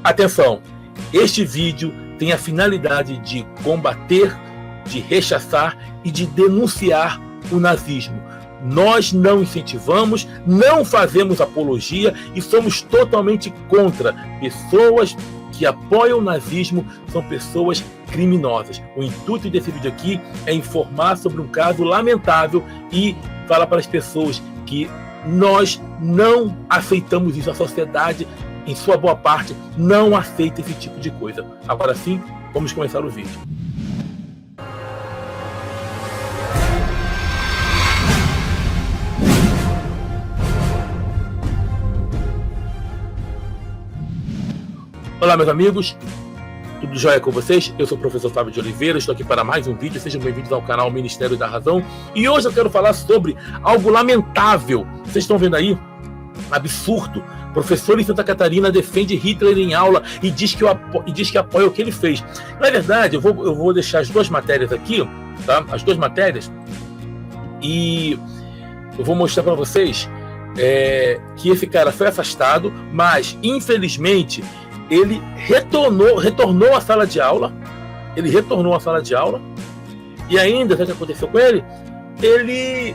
Atenção, este vídeo tem a finalidade de combater, de rechaçar e de denunciar o nazismo. Nós não incentivamos, não fazemos apologia e somos totalmente contra. Pessoas que apoiam o nazismo são pessoas criminosas. O intuito desse vídeo aqui é informar sobre um caso lamentável e falar para as pessoas que nós não aceitamos isso. A sociedade, em sua boa parte, não aceita esse tipo de coisa. Agora sim, vamos começar o vídeo. Olá, meus amigos, tudo jóia com vocês? Eu sou o professor Fábio de Oliveira, estou aqui para mais um vídeo. Sejam bem-vindos ao canal Ministério da Razão. E hoje eu quero falar sobre algo lamentável. Vocês estão vendo aí? Absurdo. Professor em Santa Catarina defende Hitler em aula e diz que apoia o que ele fez. Na verdade, eu vou deixar as duas matérias aqui, tá? As duas matérias. E eu vou mostrar para vocês que esse cara foi afastado, mas infelizmente ele retornou à sala de aula. Ele retornou à sala de aula. E ainda, sabe o que aconteceu com ele? Ele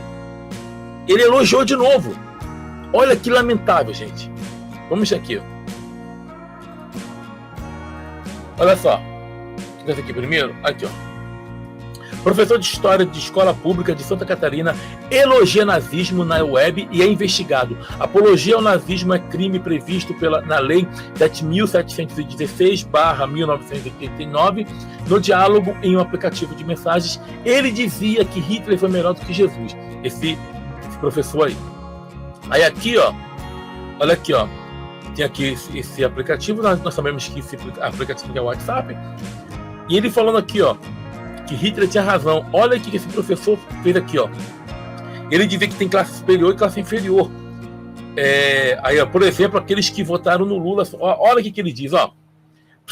elogiou de novo. Olha que lamentável, gente. Vamos ver aqui. Olha só. Deixa eu ver aqui primeiro. Aqui, ó. Professor de História de Escola Pública de Santa Catarina elogia nazismo na web e é investigado. Apologia ao nazismo é crime previsto na Lei 7.716/1989. No diálogo em um aplicativo de mensagens, ele dizia que Hitler foi melhor do que Jesus. Esse professor aí. Aí aqui, ó. Olha aqui, ó. Tem aqui esse aplicativo. Nós sabemos que esse aplicativo é o WhatsApp. E ele falando aqui, ó, que Hitler tinha razão. Olha o que esse professor fez aqui, ó. Ele dizia que tem classe superior e classe inferior. Aí, ó, por exemplo, aqueles que votaram no Lula. Olha o que ele diz, ó.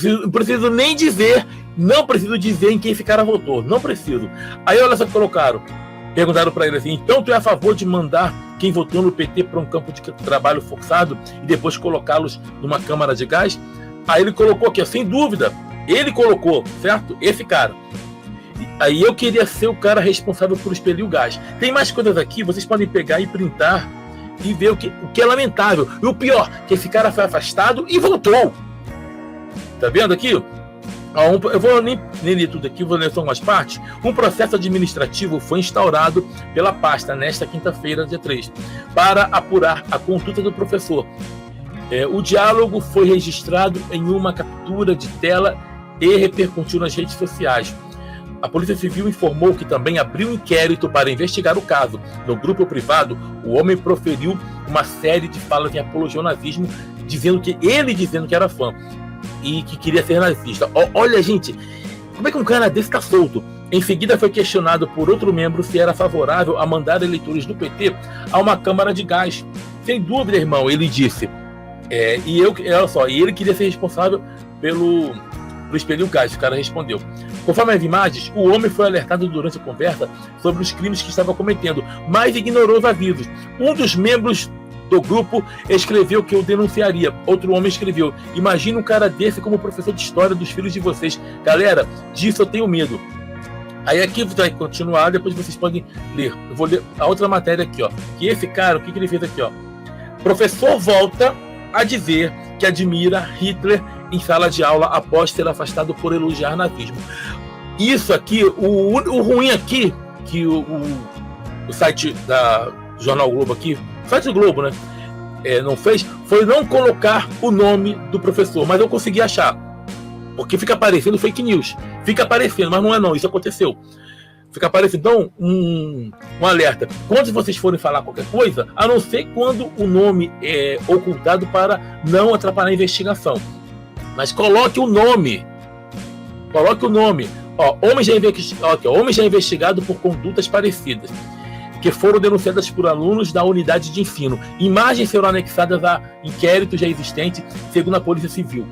Não preciso nem dizer, não preciso dizer em quem esse cara votou. Não preciso. Aí olha só que colocaram. Perguntaram para ele assim: então tu é a favor de mandar quem votou no PT para um campo de trabalho forçado e depois colocá-los numa câmara de gás? Aí ele colocou aqui, ó, sem dúvida. Ele colocou, certo? Esse cara. Aí eu queria ser o cara responsável por expelir o gás. Tem mais coisas aqui, vocês podem pegar e printar e ver o que é lamentável. E o pior, que esse cara foi afastado e voltou. Tá vendo aqui? Eu vou nem ler tudo aqui, vou ler só algumas partes. Um processo administrativo foi instaurado pela pasta nesta quinta-feira, dia 3, para apurar a conduta do professor. O diálogo foi registrado em uma captura de tela e repercutiu nas redes sociais. A Polícia Civil informou que também abriu um inquérito para investigar o caso. No grupo privado, o homem proferiu uma série de falas em apologia ao nazismo, dizendo que era fã e que queria ser nazista. Olha, gente, como é que um cara desse está solto? Em seguida foi questionado por outro membro se era favorável a mandar eleitores do PT a uma câmara de gás. Sem dúvida, irmão, ele disse. Olha só, e ele queria ser responsável pelo expelir o gás. O cara respondeu. Conforme as imagens, o homem foi alertado durante a conversa sobre os crimes que estava cometendo, mas ignorou os avisos. Um dos membros do grupo escreveu que eu denunciaria. Outro homem escreveu: imagina um cara desse como professor de história dos filhos de vocês. Galera, disso eu tenho medo. Aí aqui vai continuar, depois vocês podem ler. Eu vou ler a outra matéria aqui, ó. Que esse cara, o que ele fez aqui, ó? Professor volta a dizer que admira Hitler em sala de aula após ser afastado por elogiar nazismo. Isso aqui, o ruim aqui, que o site da Jornal Globo aqui, o site do Globo, né, não fez, foi não colocar o nome do professor, mas eu consegui achar, porque fica aparecendo fake news, fica aparecendo, mas não é não, isso aconteceu. Fica aparecendo, então, um alerta. Quando vocês forem falar qualquer coisa, a não ser quando o nome é ocultado para não atrapalhar a investigação. Mas coloque o nome. Coloque o nome. Ó, homem já investigado por condutas parecidas, que foram denunciadas por alunos da unidade de ensino. Imagens serão anexadas a inquérito já existente, segundo a Polícia Civil.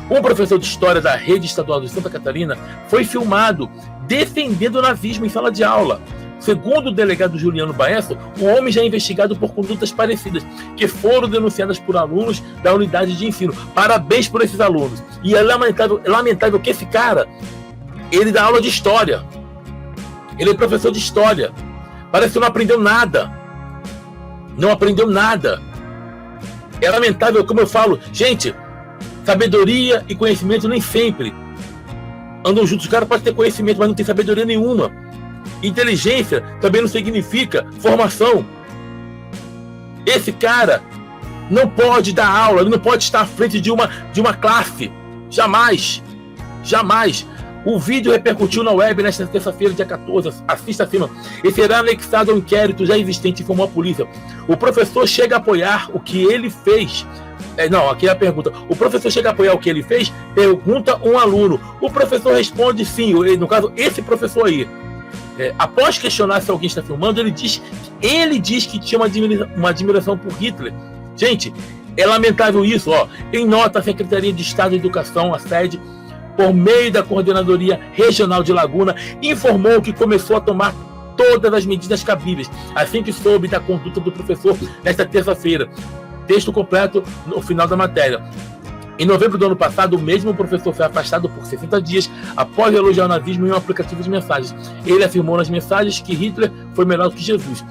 Um professor de história da rede estadual de Santa Catarina foi filmado defendendo o nazismo em sala de aula. Segundo o delegado Juliano Baesso, o homem já é investigado por condutas parecidas, que foram denunciadas por alunos da unidade de ensino. Parabéns por esses alunos. E é lamentável que esse cara, ele dá aula de história. Ele é professor de história. Parece que não aprendeu nada. Não aprendeu nada. É lamentável, como eu falo. Gente, sabedoria e conhecimento nem sempre andam juntos. O cara pode ter conhecimento, mas não tem sabedoria nenhuma. Inteligência também não significa formação. Esse cara não pode dar aula, ele não pode estar à frente de uma classe. Jamais. Jamais. O vídeo repercutiu na web nesta terça-feira, dia 14. Assista acima. E será anexado ao inquérito já existente, informou a polícia. O professor chega a apoiar o que ele fez. Aqui é a pergunta. O professor chega a apoiar o que ele fez? Pergunta um aluno. O professor responde sim. No caso, esse professor aí. Após questionar se alguém está filmando, ele diz que tinha uma admiração por Hitler. Gente, é lamentável isso. Em nota, a Secretaria de Estado de Educação, a SED, por meio da Coordenadoria Regional de Laguna, informou que começou a tomar todas as medidas cabíveis, assim que soube da conduta do professor nesta terça-feira. Texto completo no final da matéria. Em novembro do ano passado, o mesmo professor foi afastado por 60 dias após elogiar o nazismo em um aplicativo de mensagens. Ele afirmou nas mensagens que Hitler foi melhor que Jesus.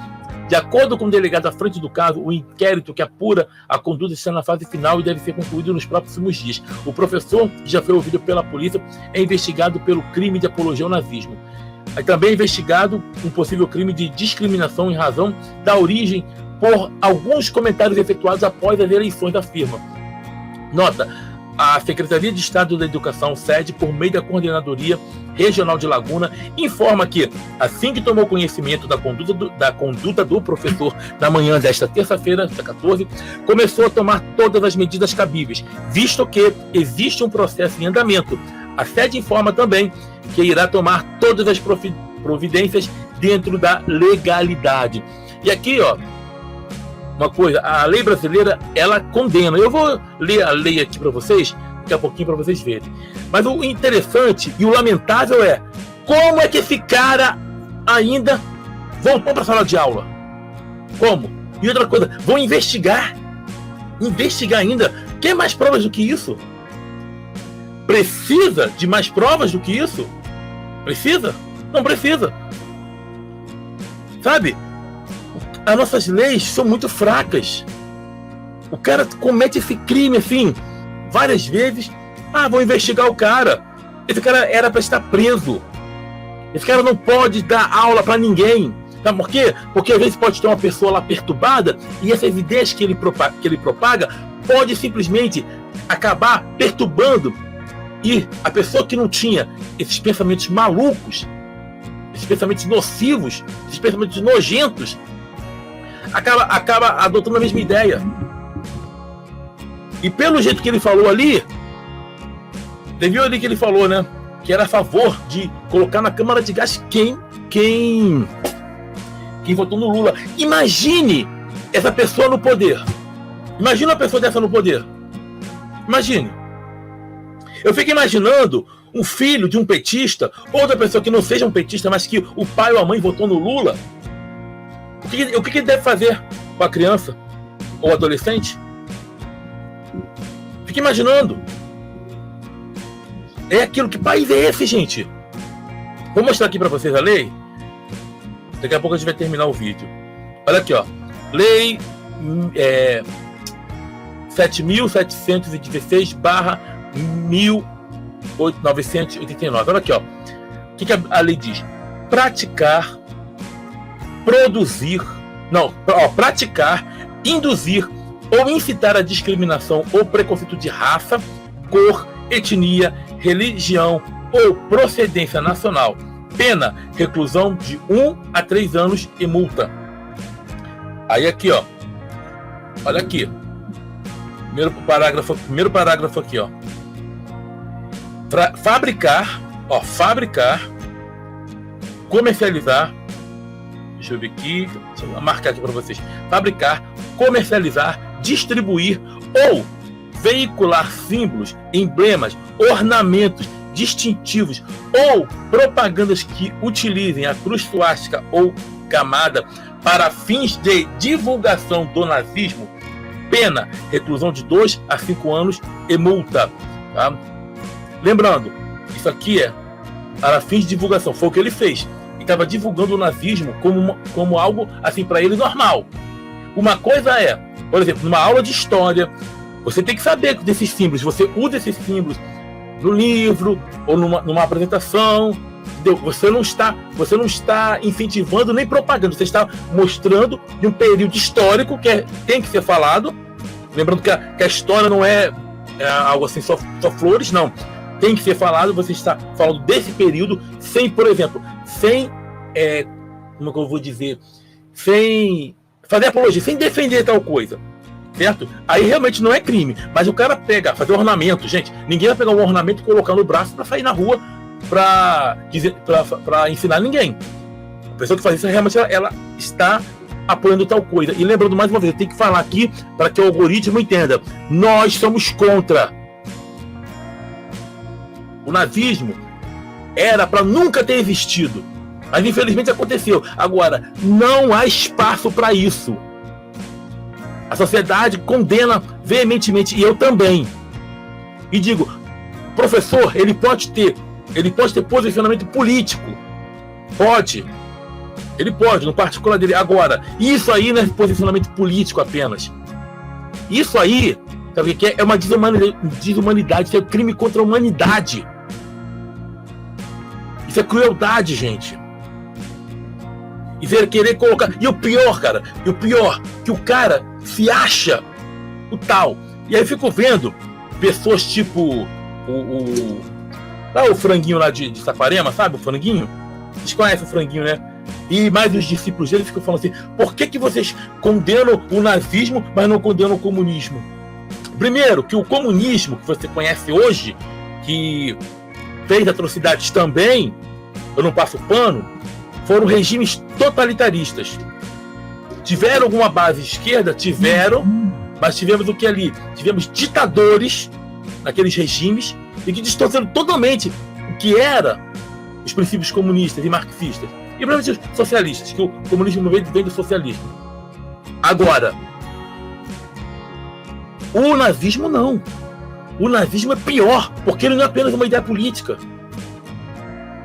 De acordo com o delegado à frente do caso, o inquérito que apura a conduta está na fase final e deve ser concluído nos próximos dias. O professor, que já foi ouvido pela polícia, é investigado pelo crime de apologia ao nazismo. Também é investigado um possível crime de discriminação em razão da origem por alguns comentários efetuados após as eleições da firma. Nota: a Secretaria de Estado da Educação, SED, por meio da Coordenadoria Regional de Laguna, informa que, assim que tomou conhecimento da conduta do professor na manhã desta terça-feira, dia 14, começou a tomar todas as medidas cabíveis, visto que existe um processo em andamento. A SED informa também que irá tomar todas as providências dentro da legalidade. E aqui, uma coisa, a lei brasileira, ela condena. Eu vou ler a lei aqui para vocês, daqui a pouquinho, para vocês verem. Mas o interessante e o lamentável é como é que esse cara ainda voltou para a sala de aula. Como? E outra coisa, vão investigar ainda. Quer mais provas do que isso? Precisa de mais provas do que isso? Precisa? Não precisa. Sabe? As nossas leis são muito fracas. O cara comete esse crime assim, várias vezes. Vou investigar o cara. Esse cara era para estar preso. Esse cara não pode dar aula para ninguém. Sabe por quê? Porque às vezes pode ter uma pessoa lá perturbada e essas ideias que ele propaga pode simplesmente acabar perturbando. E a pessoa que não tinha esses pensamentos malucos, esses pensamentos nocivos, esses pensamentos nojentos, acaba adotando a mesma ideia. E pelo jeito que ele falou ali, viu ali que ele falou, né? Que era a favor de colocar na Câmara de Gás quem votou no Lula. Imagine essa pessoa no poder. Imagina uma pessoa dessa no poder. Imagine. Eu fico imaginando um filho de um petista, ou outra pessoa que não seja um petista, mas que o pai ou a mãe votou no Lula. O que ele deve fazer com a criança ou adolescente? Fica imaginando. É aquilo. Que país é esse, gente? Vou mostrar aqui para vocês a lei. Daqui a pouco a gente vai terminar o vídeo. Olha aqui, Lei 7.716/1989. Olha aqui, O que a lei diz? Praticar, induzir ou incitar a discriminação ou preconceito de raça, cor, etnia, religião ou procedência nacional. Pena, reclusão de 1 a 3 anos e multa. Aí aqui, olha aqui. Primeiro parágrafo aqui, Fabricar, comercializar. Deixa eu ver aqui, deixa eu marcar aqui para vocês. Fabricar, comercializar, distribuir ou veicular símbolos, emblemas, ornamentos, distintivos ou propagandas que utilizem a cruz suástica ou camada para fins de divulgação do nazismo, pena, reclusão de 2 a 5 anos e multa. Tá? Lembrando, isso aqui é para fins de divulgação, foi o que ele fez. Ele estava divulgando o nazismo como algo, assim, para ele normal. Uma coisa é, por exemplo, numa aula de história, você tem que saber desses símbolos, você usa esses símbolos no livro ou numa apresentação, entendeu? Você não está incentivando nem propaganda, você está mostrando de um período histórico que tem que ser falado. Lembrando que a história não é algo assim só flores, não. Tem que ser falado, você está falando desse período sem, por exemplo, como é que eu vou dizer, sem fazer apologia, sem defender tal coisa, certo? Aí realmente não é crime, mas o cara fazer ornamento, gente, ninguém vai pegar um ornamento e colocar no braço para sair na rua para ensinar ninguém. A pessoa que faz isso realmente ela está apoiando tal coisa. E lembrando mais uma vez, eu tenho que falar aqui para que o algoritmo entenda, nós somos contra. O nazismo era para nunca ter existido, mas infelizmente aconteceu. Agora, não há espaço para isso. A sociedade condena veementemente, e eu também. E digo, professor, ele pode ter posicionamento político. Pode. Ele pode, no particular dele. Agora, isso aí não é posicionamento político apenas. Isso aí, sabe o que é? É uma desumanidade, isso é crime contra a humanidade. Isso é crueldade, gente. Isso é querer colocar... E o pior, cara, que o cara se acha o tal. E aí eu fico vendo pessoas tipo o franguinho lá de Saquarema, sabe? O franguinho. Vocês conhecem o franguinho, né? E mais os discípulos dele ficam falando assim, por que vocês condenam o nazismo, mas não condenam o comunismo? Primeiro, que o comunismo que você conhece hoje, que fez atrocidades também, eu não passo pano, foram regimes totalitaristas. Tiveram alguma base esquerda? Tiveram, mas tivemos o que ali? Tivemos ditadores naqueles regimes e que distorceram totalmente o que era os princípios comunistas e marxistas. E principalmente os socialistas, que o comunismo vem do socialismo. Agora, o nazismo não. O nazismo é pior, porque ele não é apenas uma ideia política.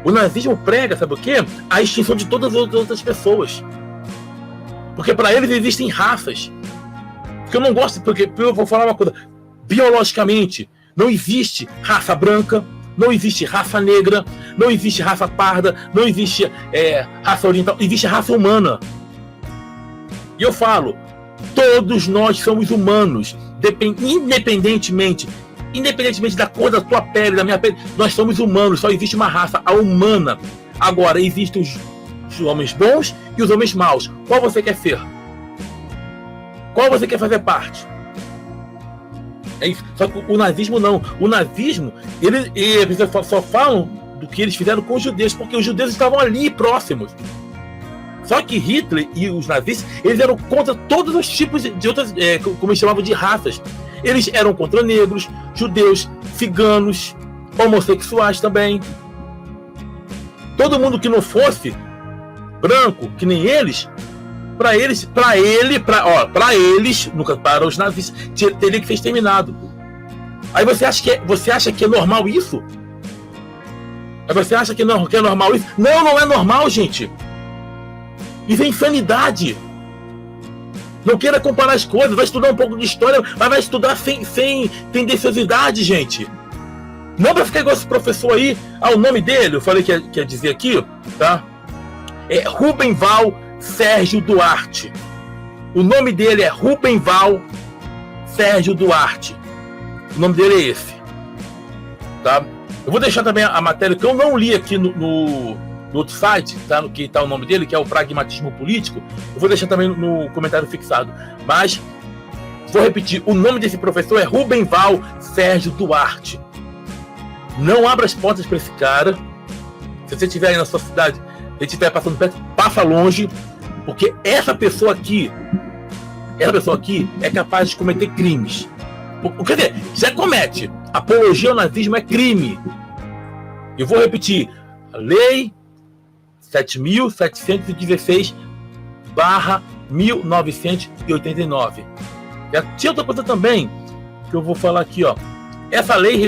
O nazismo prega, sabe o quê? A extinção de todas as outras pessoas. Porque para eles existem raças. Porque eu não gosto, porque eu vou falar uma coisa. Biologicamente, não existe raça branca, não existe raça negra, não existe raça parda, não existe raça oriental, existe raça humana. E eu falo, todos nós somos humanos, independentemente da cor da tua pele, da minha pele, nós somos humanos, só existe uma raça, a humana. Agora, existem os homens bons e os homens maus. Qual você quer ser? Qual você quer fazer parte? É isso. Só que o nazismo não. O nazismo, eles só falam do que eles fizeram com os judeus, porque os judeus estavam ali próximos. Só que Hitler e os nazistas, eles eram contra todos os tipos de outras, como eles chamavam de raças. Eles eram contra negros, judeus, ciganos, homossexuais também. Todo mundo que não fosse branco, que nem eles, para eles, para os nazistas, teria que ser exterminado. Aí você acha que é normal isso? Aí você acha que é normal isso? Não, não é normal, gente. Isso é insanidade. Não queira comparar as coisas, vai estudar um pouco de história, mas vai estudar sem tendenciosidade, gente. Não para ficar igual esse professor aí. O nome dele, eu falei que ia dizer aqui, tá? É Rubenval Sérgio Duarte. O nome dele é Rubenval Sérgio Duarte. O nome dele é esse, tá? Eu vou deixar também a matéria que eu não li aqui no outro site, tá? No que está o nome dele, que é o Pragmatismo Político. Eu vou deixar também no comentário fixado. Mas vou repetir, o nome desse professor é Rubenval Sérgio Duarte. Não abra as portas para esse cara. Se você estiver aí na sua cidade, se ele estiver passando perto, passa longe, porque essa pessoa aqui é capaz de cometer crimes. Quer dizer, já comete. Apologia ao nazismo é crime. Eu vou repetir. A Lei 7.716/1989. E tinha outra coisa também que eu vou falar aqui, ó. Essa lei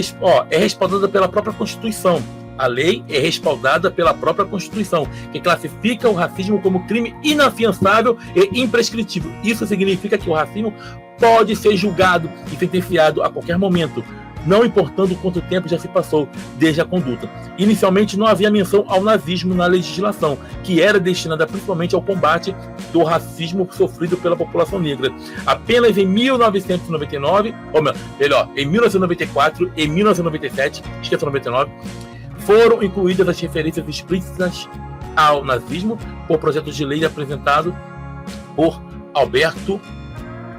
é respaldada pela própria Constituição. A lei é respaldada pela própria Constituição, que classifica o racismo como crime inafiançável e imprescritível. Isso significa que o racismo pode ser julgado e sentenciado a qualquer momento, não importando quanto tempo já se passou desde a conduta. Inicialmente não havia menção ao nazismo na legislação, que era destinada principalmente ao combate do racismo sofrido pela população negra. Apenas em 1999, ou melhor, em 1994 e 1997, esqueça 99, foram incluídas as referências explícitas ao nazismo por projetos de lei apresentado por Alberto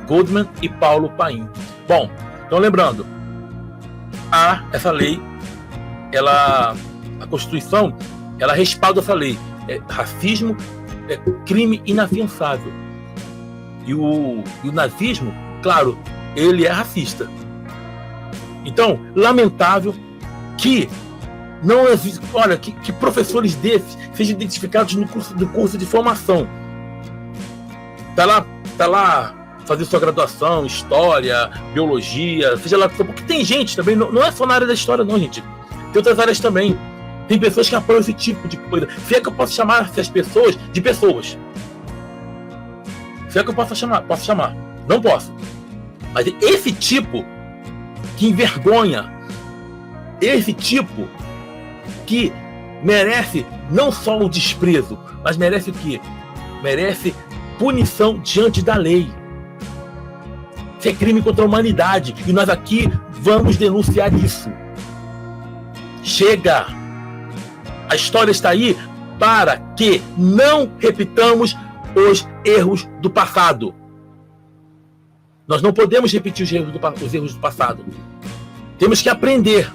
Goldman e Paulo Paim. Bom, então lembrando, essa lei, a Constituição, ela respalda essa lei. Racismo é crime inafiançável. E o nazismo, claro, ele é racista. Então, lamentável que não existe, olha, que professores desses sejam identificados no curso de formação. Tá lá fazer sua graduação, história, biologia, seja lá, porque tem gente também, não é só na área da história não, gente. Tem outras áreas também. Tem pessoas que apoiam esse tipo de coisa. Se é que eu posso chamar essas pessoas de pessoas. Se é que eu posso chamar. Não posso. Mas esse tipo que envergonha, esse tipo que merece não só o desprezo, mas merece o quê? Merece punição diante da lei. Isso é crime contra a humanidade. E nós aqui vamos denunciar isso. Chega! A história está aí para que não repitamos os erros do passado. Nós não podemos repetir os erros do passado. Temos que aprender.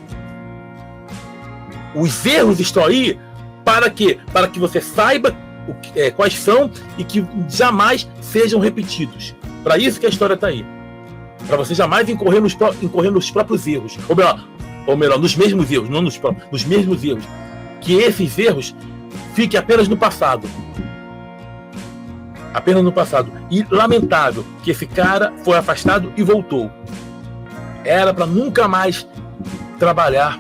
Os erros estão aí para quê? Para que você saiba quais são e que jamais sejam repetidos. Para isso que a história está aí. Para você jamais incorrer nos próprios erros. Ou melhor, nos mesmos erros, não nos mesmos erros. Que esses erros fiquem apenas no passado. Apenas no passado. E lamentável que esse cara foi afastado e voltou. Era para nunca mais trabalhar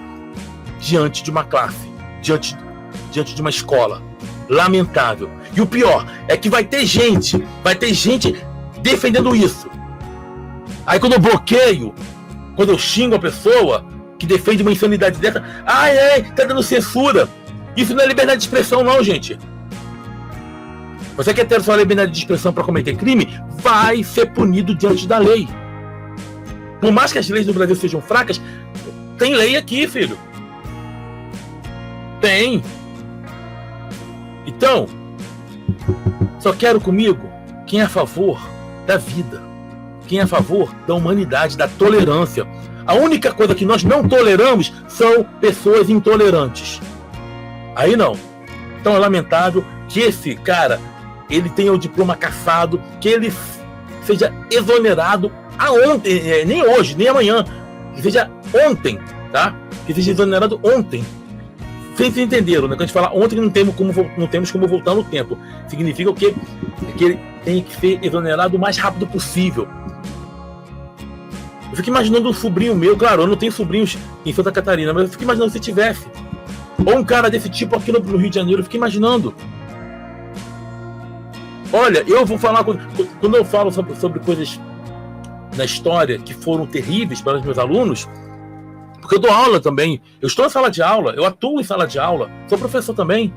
diante de uma classe, diante de uma escola. Lamentável. E o pior é que vai ter gente defendendo isso. Aí quando eu bloqueio, quando eu xingo a pessoa que defende uma insanidade dessa, tá dando censura. Isso não é liberdade de expressão não, gente. Você quer ter sua liberdade de expressão para cometer crime? Vai ser punido diante da lei. Por mais que as leis do Brasil sejam fracas, tem lei aqui, filho. Tem. Então, só quero comigo quem é a favor da vida, quem é a favor da humanidade, da tolerância. A única coisa que nós não toleramos são pessoas intolerantes. Aí não. Então é lamentável que esse cara, ele tenha o diploma cassado, que ele seja exonerado ontem, nem hoje, nem amanhã, que seja ontem, tá? Que seja exonerado ontem. Vocês entenderam, né? Quando a gente fala ontem, não temos como voltar no tempo. Significa o quê? Que ele tem que ser exonerado o mais rápido possível. Eu fico imaginando um sobrinho meu, claro, eu não tenho sobrinhos em Santa Catarina, mas eu fico imaginando se tivesse. Ou um cara desse tipo aqui no Rio de Janeiro, eu fico imaginando. Olha, eu vou falar, quando eu falo sobre coisas na história que foram terríveis para os meus alunos, porque eu dou aula também, eu estou em sala de aula, eu atuo em sala de aula, sou professor também.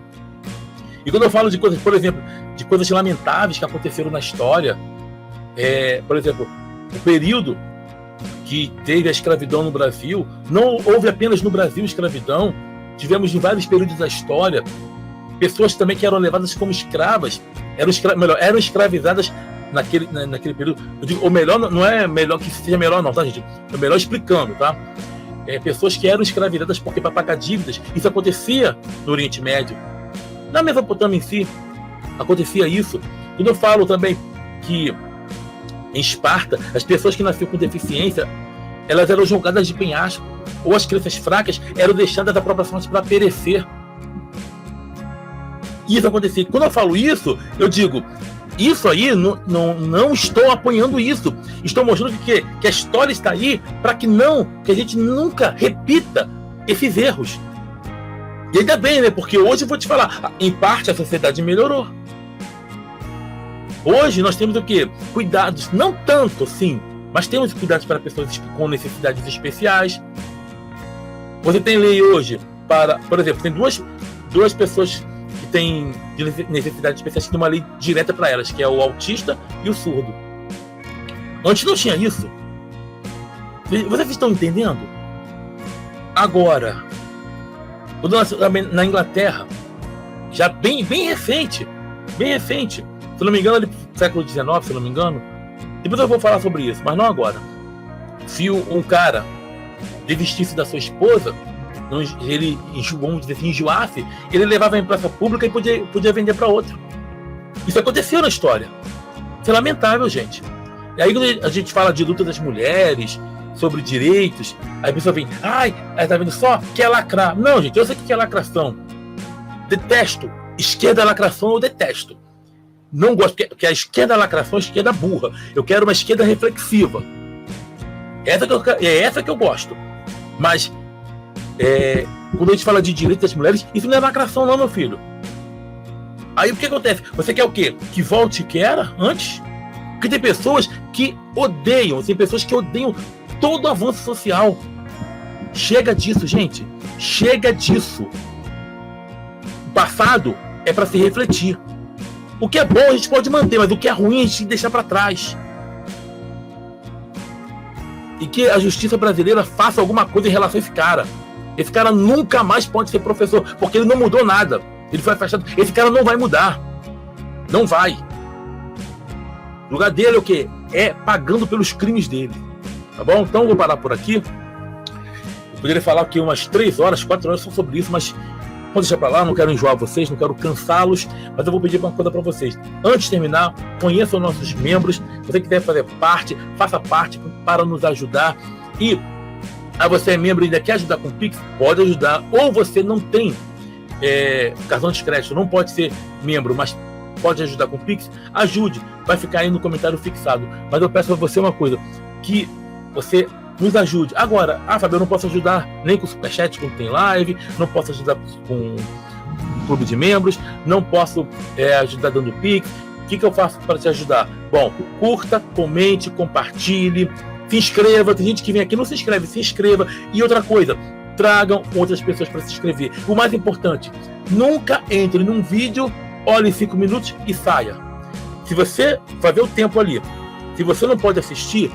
E quando eu falo de coisas, por exemplo, de coisas lamentáveis que aconteceram na história, por exemplo, o período que teve a escravidão no Brasil, não houve apenas no Brasil escravidão, tivemos em vários períodos da história, pessoas também que eram levadas como escravas, eram escravizadas naquele período. Eu digo, ou melhor, não é melhor que seja melhor não, tá, gente? É melhor explicando, tá? Pessoas que eram escravizadas porque para pagar dívidas, isso acontecia no Oriente Médio. Na Mesopotâmia em si, acontecia isso. Quando eu falo também que em Esparta, as pessoas que nasciam com deficiência elas eram jogadas de penhasco, ou as crianças fracas eram deixadas da própria sorte para perecer. Isso acontecia. Quando eu falo isso, eu digo, isso aí, não estou apoiando isso. Estou mostrando que a história está aí para que a gente nunca repita esses erros. E ainda bem, né? Porque hoje eu vou te falar, em parte a sociedade melhorou. Hoje nós temos o quê? Cuidados, não tanto assim, mas temos cuidados para pessoas com necessidades especiais. Você tem lei hoje para, por exemplo, tem duas pessoas que têm necessidades especiais que tem uma lei direta para elas, que é o autista e o surdo. Antes não tinha isso. Vocês estão entendendo? Agora, na Inglaterra, já bem recente, se não me engano, ali do século XIX, se não me engano, depois eu vou falar sobre isso, mas não agora. Se um cara desistisse da sua esposa, ele, vamos dizer assim, enjoasse, ele levava em praça pública e podia vender para outra. Isso aconteceu na história. Isso é lamentável, gente. E aí quando a gente fala de luta das mulheres, sobre direitos, aí a pessoa vem, tá vendo só? Quer lacrar. Não, gente, eu sei que é lacração. Detesto. Esquerda lacração eu detesto. Não gosto, porque a esquerda lacração é a esquerda burra. Eu quero uma esquerda reflexiva. Essa que eu gosto. Mas, quando a gente fala de direitos das mulheres, isso não é lacração não, meu filho. Aí o que acontece? Você quer o quê? Que volte o que era antes? Porque tem pessoas que odeiam todo avanço social. Chega disso, gente. Chega disso. O passado é para se refletir. O que é bom a gente pode manter, mas o que é ruim a gente tem que deixar para trás. E que a justiça brasileira faça alguma coisa em relação a esse cara. Esse cara nunca mais pode ser professor, porque ele não mudou nada. Ele foi afastado. Esse cara não vai mudar. Não vai. O lugar dele é o quê? É pagando pelos crimes dele. Tá bom? Então eu vou parar por aqui. Eu poderia falar aqui umas 3 horas, 4 horas só sobre isso, mas vou deixar pra lá, não quero enjoar vocês, não quero cansá-los, mas eu vou pedir uma coisa para vocês. Antes de terminar, conheçam nossos membros. Se você quiser fazer parte, faça parte para nos ajudar. E você é membro e ainda quer ajudar com o Pix, pode ajudar. Ou você não tem cartão de crédito, não pode ser membro, mas pode ajudar com o Pix, ajude. Vai ficar aí no comentário fixado. Mas eu peço a você uma coisa, que você nos ajude. Agora, Fábio, eu não posso ajudar nem com o Superchat quando tem live, não posso ajudar com o clube de membros, não posso ajudar dando Pix. O que eu faço para te ajudar? Bom, curta, comente, compartilhe, se inscreva. Tem gente que vem aqui e não se inscreve, se inscreva. E outra coisa, tragam outras pessoas para se inscrever. O mais importante, nunca entre num vídeo, olhe 5 minutos e saia. Se você vai ver o tempo ali, se você não pode assistir,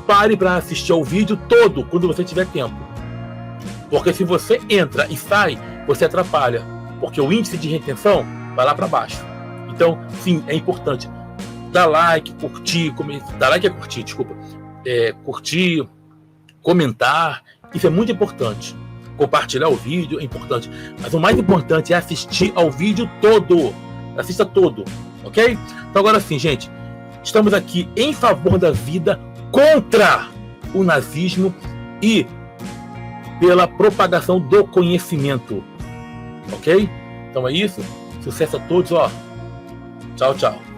pare para assistir ao vídeo todo quando você tiver tempo. Porque se você entra e sai, você atrapalha. Porque o índice de retenção vai lá para baixo. Então, sim, é importante. Dá like, curtir, curtir, comentar. Isso é muito importante. Compartilhar o vídeo é importante. Mas o mais importante é assistir ao vídeo todo. Assista todo, ok? Então agora sim, gente. Estamos aqui em favor da vida, contra o nazismo e pela propagação do conhecimento. Ok? Então é isso. Sucesso a todos, ó. Tchau, tchau.